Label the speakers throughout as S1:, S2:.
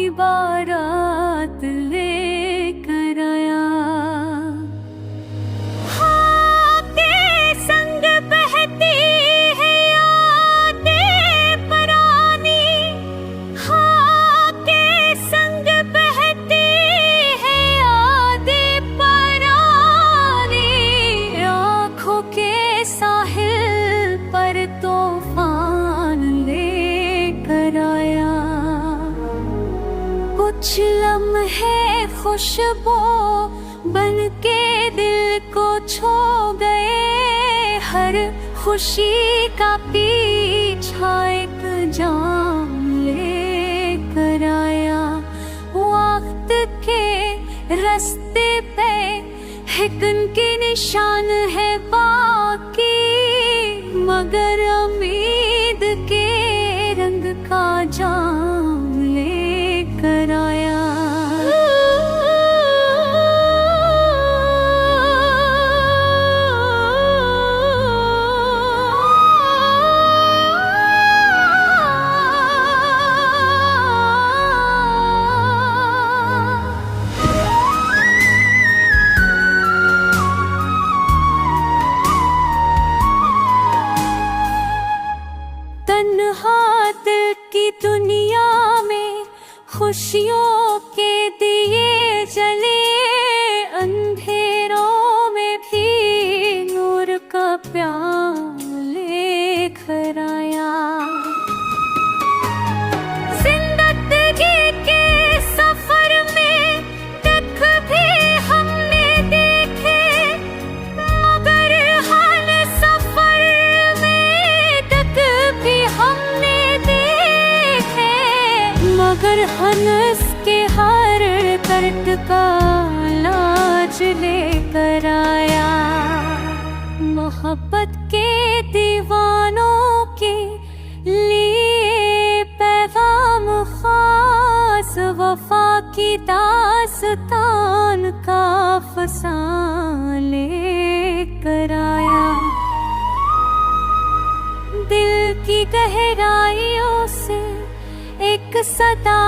S1: की बारात लेकर आया। हाँ के संग बहती है यादें पुरानी, हाँ के संग बहती है यादें पुरानी। आँखों के साहिल पर तूफान लेकर आया। कुछ लम्हे खुशबू बन के दिल को छू गए, हर खुशी का पीछा एक जाम लेकर आया। वक्त के रास्ते पे हिकन के निशान है बाकी, मगर उम्मीद के रंग का जाम लेकर आया। तन्हा दिल की दुनिया में खुशियों के दिए जले, अंधेरों में भी नूर का प्यार लेकर आया। जिंदगी के सफर में दुख भी हमने देखे, मगर हर सफर में दुख भी हमने देखे, मगर हंस के हर दर्द का इलाज लेकर आया। मोहब्बत के दीवानों के लिए पैगाम खास, वफा की दास्तान का अफसाना लेकर आया। दिल की गहराइयों से एक सदा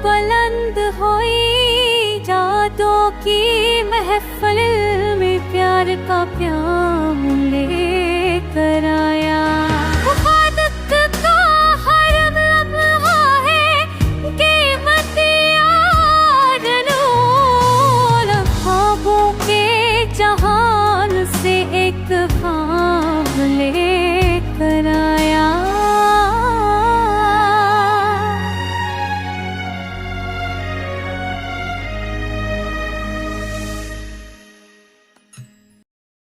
S1: बुलंद हुई, जादू की महफिल में प्यार का प्याम ले